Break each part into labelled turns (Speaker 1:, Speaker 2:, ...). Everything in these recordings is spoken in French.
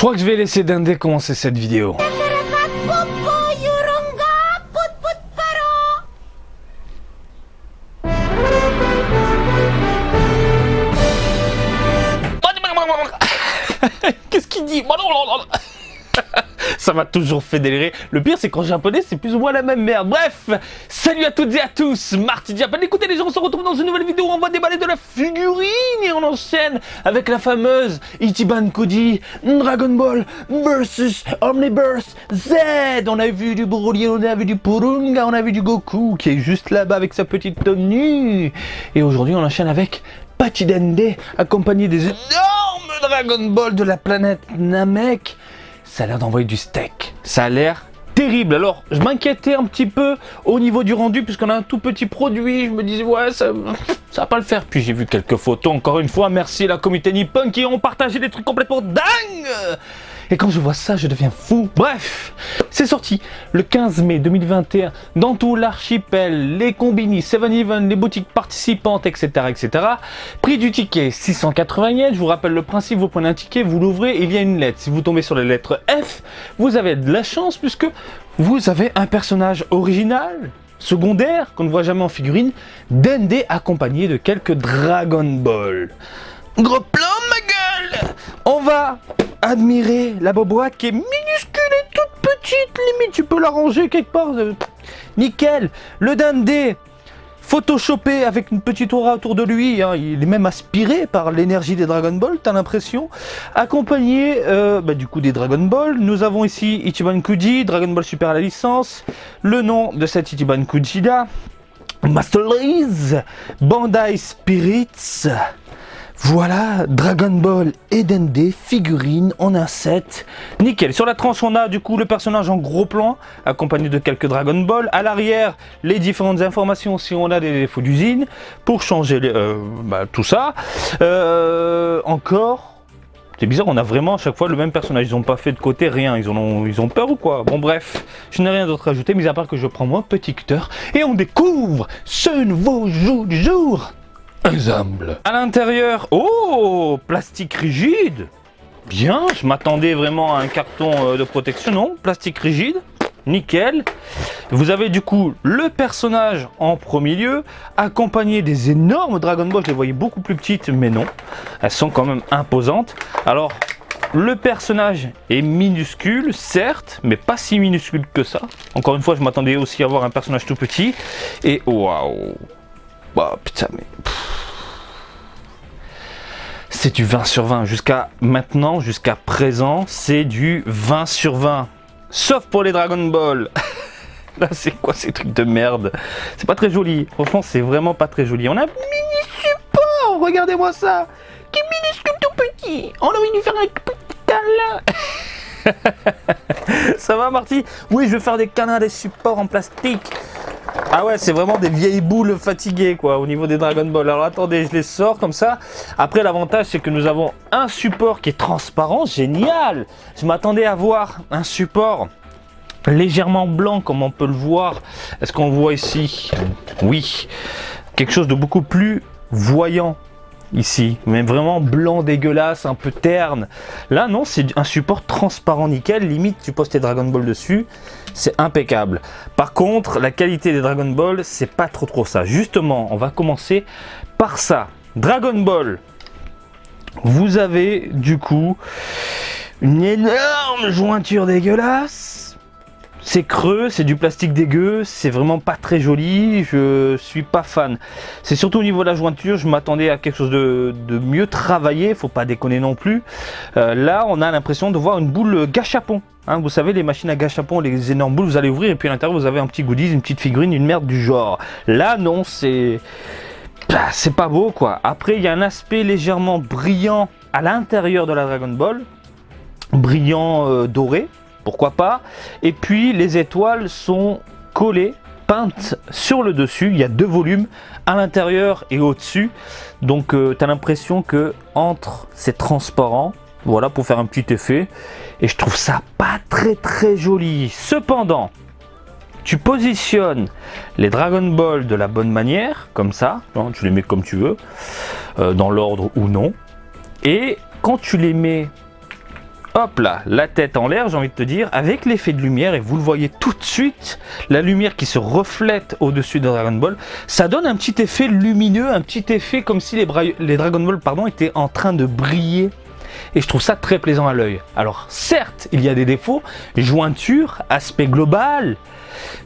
Speaker 1: crois que je vais laisser Dende commencer cette vidéo. Qu'est-ce qu'il dit? Ça m'a toujours fait délirer. Le pire, c'est qu'en japonais, c'est plus ou moins la même merde. Bref, salut à toutes et à tous, Marty Japan. Écoutez les gens, on se retrouve dans une nouvelle vidéo où on va déballer de la figurine et on enchaîne avec la fameuse Ichiban Koji Dragon Ball vs Omniverse Z. On a vu du Broly, on a vu du Purunga, on a vu du Goku qui est juste là-bas avec sa petite tenue. Et aujourd'hui, on enchaîne avec Pachidende accompagné des énormes Dragon Ball de la planète Namek. Ça a l'air d'envoyer du steak. Ça a l'air terrible. Alors, je m'inquiétais un petit peu au niveau du rendu, puisqu'on a un tout petit produit. Je me disais, ouais, ça va pas le faire. Puis j'ai vu quelques photos, encore une fois. Merci à la communauté Nippon qui ont partagé des trucs complètement dingues. Et quand je vois ça, je deviens fou. Bref, c'est sorti le 15 mai 2021 dans tout l'archipel, les combini, 7-Eleven, les boutiques participantes, etc., etc. Prix du ticket, 680 yens. Je vous rappelle le principe, vous prenez un ticket, vous l'ouvrez, il y a une lettre. Si vous tombez sur la lettre F, vous avez de la chance puisque vous avez un personnage original, secondaire, qu'on ne voit jamais en figurine, Dende accompagné de quelques Dragon Ball. Gros plan, ma gueule! On va admirer la boîte qui est minuscule et toute petite, limite tu peux la ranger quelque part, nickel. Le Dende photoshopé avec une petite aura autour de lui, hein, il est même aspiré par l'énergie des Dragon Ball, t'as l'impression, accompagné du coup des Dragon Ball. Nous avons ici Ichiban Kuji, Dragon Ball Super à la licence, le nom de cet Ichiban Kuji là, Master Race, Bandai Spirits. Voilà, Dragon Ball et Dende, figurine en un set. Nickel. Sur la tranche, on a du coup le personnage en gros plan, accompagné de quelques Dragon Ball. À l'arrière, les différentes informations si on a des défauts d'usine, pour changer tout ça. Encore, c'est bizarre, on a vraiment à chaque fois le même personnage. Ils n'ont pas fait de côté rien, ils ont peur ou quoi? Bon bref, je n'ai rien d'autre à ajouter, mis à part que je prends mon petit cutter et on découvre ce nouveau jeu du jour. Ensemble. À l'intérieur, oh, plastique rigide. Bien, je m'attendais vraiment à un carton de protection, non, plastique rigide, nickel. Vous avez du coup le personnage en premier lieu, accompagné des énormes Dragon Ball. Je les voyais beaucoup plus petites, mais non, elles sont quand même imposantes. Alors, le personnage est minuscule, certes, mais pas si minuscule que ça. Encore une fois, je m'attendais aussi à voir un personnage tout petit. Et waouh, bah putain, mais c'est du 20 sur 20. Jusqu'à maintenant, jusqu'à présent, c'est du 20 sur 20. Sauf pour les Dragon Ball. Là, c'est quoi ces trucs de merde? C'est pas très joli. Franchement, c'est vraiment pas très joli. On a un mini support. Regardez-moi ça. Qui est minuscule tout petit. On a envie de lui faire un petit câlin. Ça va, Marty? Oui, je vais faire des câlins, des supports en plastique. Ah ouais, c'est vraiment des vieilles boules fatiguées quoi au niveau des Dragon Ball. Alors attendez, je les sors comme ça. Après, l'avantage c'est que nous avons un support qui est transparent, génial. Je m'attendais à voir un support légèrement blanc comme on peut le voir. Est-ce qu'on le voit ici? Oui, quelque chose de beaucoup plus voyant ici, mais vraiment blanc dégueulasse, un peu terne. Là non, c'est un support transparent nickel, limite tu poses tes Dragon Ball dessus, c'est impeccable. Par contre, la qualité des Dragon Ball, c'est pas trop ça. Justement, on va commencer par ça. Dragon Ball, vous avez du coup une énorme jointure dégueulasse. C'est creux, c'est du plastique dégueu, c'est vraiment pas très joli, je suis pas fan. C'est surtout au niveau de la jointure, je m'attendais à quelque chose de mieux travaillé, faut pas déconner non plus. Là, on a l'impression de voir une boule gâchapon. Hein, vous savez, les machines à gâchapon, les énormes boules, vous allez ouvrir et puis à l'intérieur, vous avez un petit goodies, une petite figurine, une merde du genre. Là, non, c'est pas beau quoi. Après, il y a un aspect légèrement brillant à l'intérieur de la Dragon Ball, brillant doré. Pourquoi pas? Et puis les étoiles sont collées, peintes sur le dessus. Il y a deux volumes à l'intérieur et au-dessus. Donc tu as l'impression que entre c'est transparent. Voilà pour faire un petit effet. Et je trouve ça pas très joli. Cependant, tu positionnes les Dragon Ball de la bonne manière, comme ça. Hein, tu les mets comme tu veux, dans l'ordre ou non. Et quand tu les mets hop là, la tête en l'air, j'ai envie de te dire, avec l'effet de lumière, et vous le voyez tout de suite, la lumière qui se reflète au-dessus de Dragon Ball, ça donne un petit effet lumineux, un petit effet comme si les Dragon Ball étaient en train de briller. Et je trouve ça très plaisant à l'œil. Alors certes, il y a des défauts, jointure, aspect global,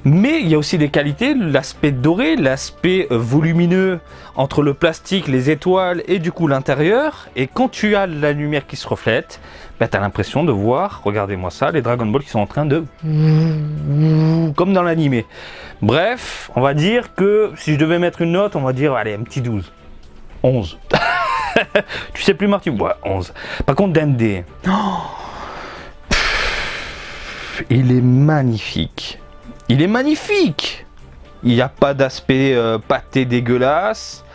Speaker 1: mais il y a aussi des qualités, l'aspect doré, l'aspect volumineux entre le plastique, les étoiles et du coup l'intérieur. Et quand tu as la lumière qui se reflète, bah, tu as l'impression de voir, regardez-moi ça, les Dragon Ball qui sont en train de... comme dans l'animé. Bref, on va dire que si je devais mettre une note, on va dire, allez, un petit 12. 11. Tu sais plus Marty? Ouais, 11. Par contre, Dende, il est magnifique. Il est magnifique. Il n'y a pas d'aspect pâté dégueulasse.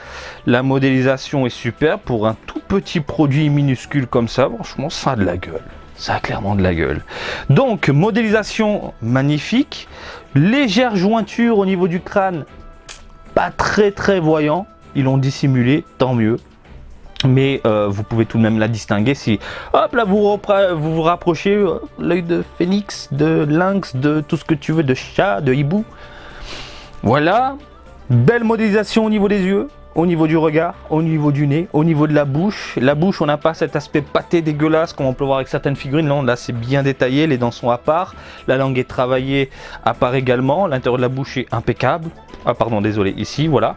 Speaker 1: La modélisation est super pour un tout petit produit minuscule comme ça. Franchement, ça a de la gueule. Ça a clairement de la gueule. Donc, modélisation magnifique. Légère jointure au niveau du crâne. Pas très voyant. Ils l'ont dissimulé, tant mieux. Mais vous pouvez tout de même la distinguer si, hop là, vous rapprochez l'œil de phénix, de lynx, de tout ce que tu veux, de chat, de hibou. Voilà, belle modélisation au niveau des yeux, au niveau du regard, au niveau du nez, au niveau de la bouche. La bouche, on n'a pas cet aspect pâté dégueulasse comme on peut voir avec certaines figurines. Là c'est bien détaillé, les dents sont à part, la langue est travaillée à part également, l'intérieur de la bouche est impeccable. Ah pardon, désolé, ici, voilà.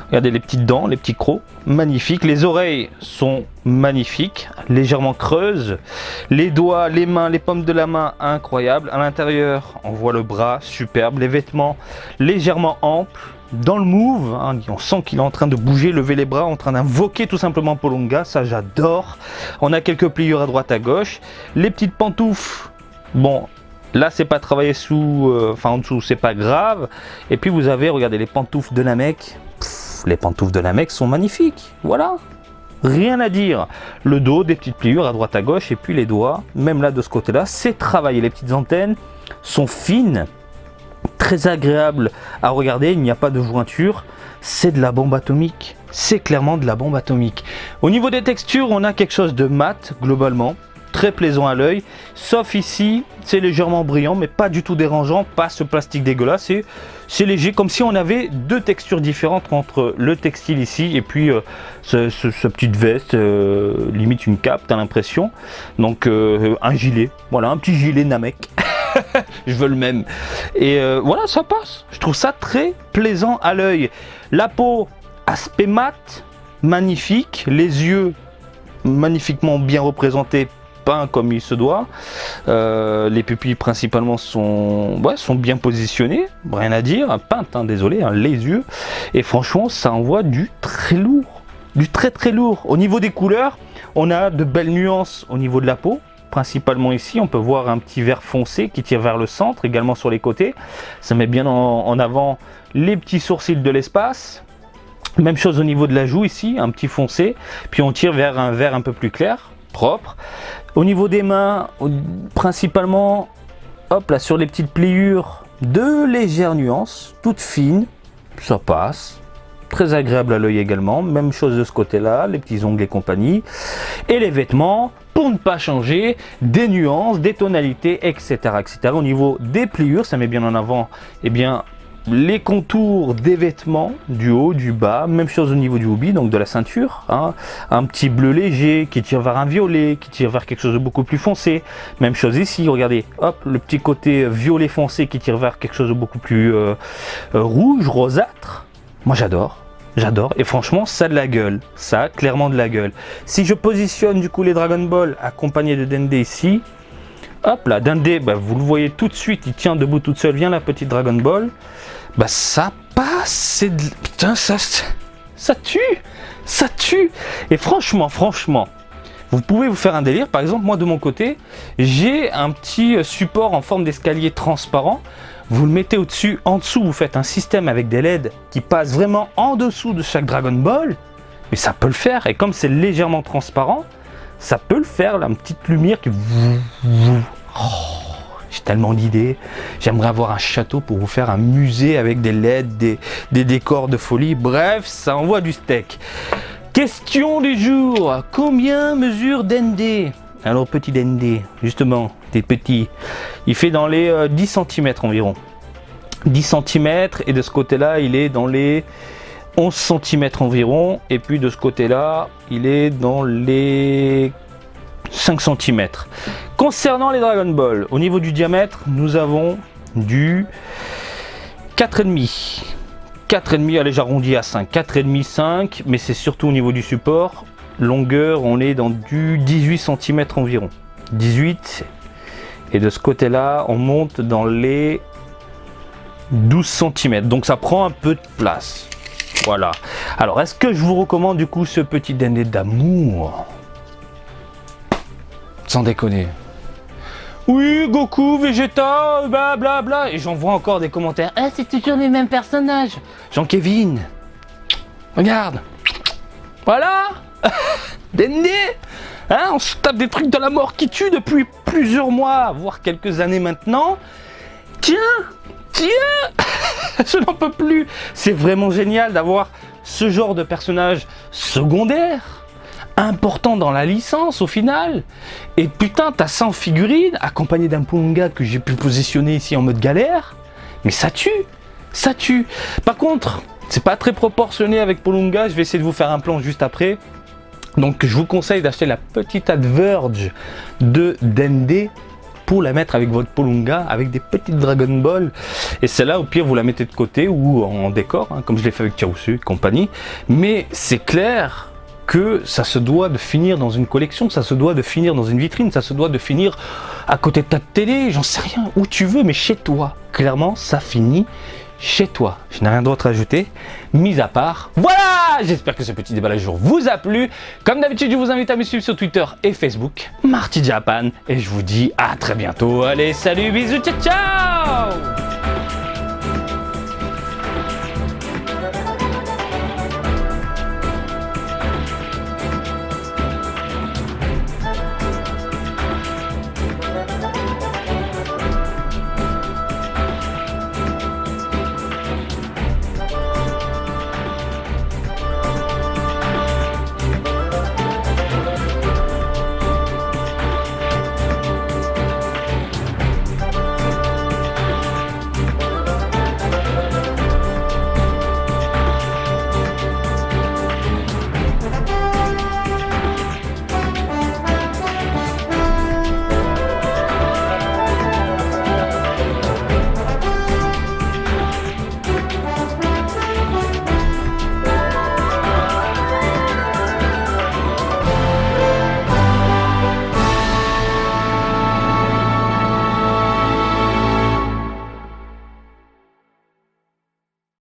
Speaker 1: Regardez les petites dents, les petits crocs, magnifiques. Les oreilles sont magnifiques, légèrement creuses. Les doigts, les mains, les paumes de la main, incroyables. À l'intérieur, on voit le bras, superbe. Les vêtements, légèrement amples. Dans le move, hein, on sent qu'il est en train de bouger, lever les bras, en train d'invoquer tout simplement Polonga. Ça, j'adore. On a quelques pliures à droite, à gauche. Les petites pantoufles, bon... Là, c'est pas travaillé en dessous, c'est pas grave. Et puis vous avez, regardez, les pantoufles de Namek. Les pantoufles de Namek sont magnifiques. Voilà, rien à dire. Le dos, des petites pliures à droite à gauche, et puis les doigts, même là de ce côté-là, c'est travaillé. Les petites antennes sont fines, très agréables à regarder. Il n'y a pas de jointure. C'est de la bombe atomique. C'est clairement de la bombe atomique. Au niveau des textures, on a quelque chose de mat globalement. Très plaisant à l'œil, sauf ici, c'est légèrement brillant, mais pas du tout dérangeant, pas ce plastique dégueulasse, c'est léger, comme si on avait deux textures différentes entre le textile ici et puis ce petite veste, limite une cape, t'as l'impression, donc un gilet, voilà, un petit gilet Namek, je veux le même, et voilà, ça passe, je trouve ça très plaisant à l'œil. La peau, aspect mat, magnifique, les yeux magnifiquement bien représentés, peint comme il se doit, les pupilles principalement sont bien positionnées, rien à dire, peintes, hein, désolé, hein, les yeux, et franchement ça envoie du très lourd, du très lourd. Au niveau des couleurs, on a de belles nuances au niveau de la peau, principalement ici, on peut voir un petit vert foncé qui tire vers le centre, également sur les côtés, ça met bien en avant les petits sourcils de l'espace. Même chose au niveau de la joue ici, un petit foncé, puis on tire vers un vert un peu plus clair, propre. Au niveau des mains, principalement, hop là, sur les petites pliures, de légères nuances, toutes fines, ça passe. Très agréable à l'œil également, même chose de ce côté-là, les petits ongles et compagnie. Et les vêtements, pour ne pas changer, des nuances, des tonalités, etc. Au niveau des pliures, ça met bien en avant, eh bien, les contours des vêtements, du haut, du bas, même chose au niveau du houbi, donc de la ceinture, hein, un petit bleu léger qui tire vers un violet, qui tire vers quelque chose de beaucoup plus foncé, même chose ici, regardez, hop, le petit côté violet foncé qui tire vers quelque chose de beaucoup plus rouge, rosâtre. Moi j'adore, et franchement ça a de la gueule, ça a clairement de la gueule. Si je positionne du coup les Dragon Ball accompagnés de Dende ici, hop là, Dende, bah, vous le voyez tout de suite, il tient debout toute seule, vient la petite Dragon Ball, bah ça passe, c'est de... Putain, ça tue, et franchement, vous pouvez vous faire un délire. Par exemple, moi de mon côté, j'ai un petit support en forme d'escalier transparent, vous le mettez au-dessus, en dessous, vous faites un système avec des LED qui passent vraiment en dessous de chaque Dragon Ball, mais ça peut le faire, et comme c'est légèrement transparent, ça peut le faire, là, une petite lumière qui... Oh, j'ai tellement d'idées. J'aimerais avoir un château pour vous faire un musée avec des LED, des décors de folie. Bref, ça envoie du steak. Question du jour. Combien mesure Dende? Alors petit Dende, justement, des petits, il fait dans les 10 cm environ. 10 cm et de ce côté-là, il est dans les 11 cm environ. Et puis de ce côté-là, il est dans les 5 cm. Concernant les Dragon Ball, au niveau du diamètre, nous avons du 4,5. 4,5, allez j'arrondis à 5. 4,5, 5, mais c'est surtout au niveau du support. Longueur, on est dans du 18 cm environ. 18. Et de ce côté-là, on monte dans les 12 cm. Donc ça prend un peu de place. Voilà. Alors, est-ce que je vous recommande du coup ce petit Dende d'amour? Sans déconner. Oui, Goku, Vegeta, blablabla. Bla bla. Et j'en vois encore des commentaires. Ah, c'est toujours les mêmes personnages. Jean-Kevin. Regarde. Voilà. Dende. Hein, on se tape des trucs de la mort qui tuent depuis plusieurs mois, voire quelques années maintenant. Tiens. Je n'en peux plus. C'est vraiment génial d'avoir ce genre de personnage secondaire, important dans la licence au final. Et putain, t'as 100 figurines accompagné d'un Polunga que j'ai pu positionner ici en mode galère. Mais ça tue. Ça tue. Par contre, c'est pas très proportionné avec Polunga. Je vais essayer de vous faire un plan juste après. Donc je vous conseille d'acheter la petite Adverge de Dende pour la mettre avec votre Polunga, avec des petites Dragon Ball. Et celle-là, au pire, vous la mettez de côté ou en décor, hein, comme je l'ai fait avec Chiaotzu et compagnie. Mais c'est clair que ça se doit de finir dans une collection, ça se doit de finir dans une vitrine, ça se doit de finir à côté de ta télé, j'en sais rien, où tu veux, mais chez toi. Clairement, ça finit chez toi. Je n'ai rien d'autre à ajouter, mis à part. Voilà! J'espère que ce petit déballage vous a plu. Comme d'habitude, je vous invite à me suivre sur Twitter et Facebook, Marty Japan. Et je vous dis à très bientôt. Allez, salut, bisous, ciao, ciao!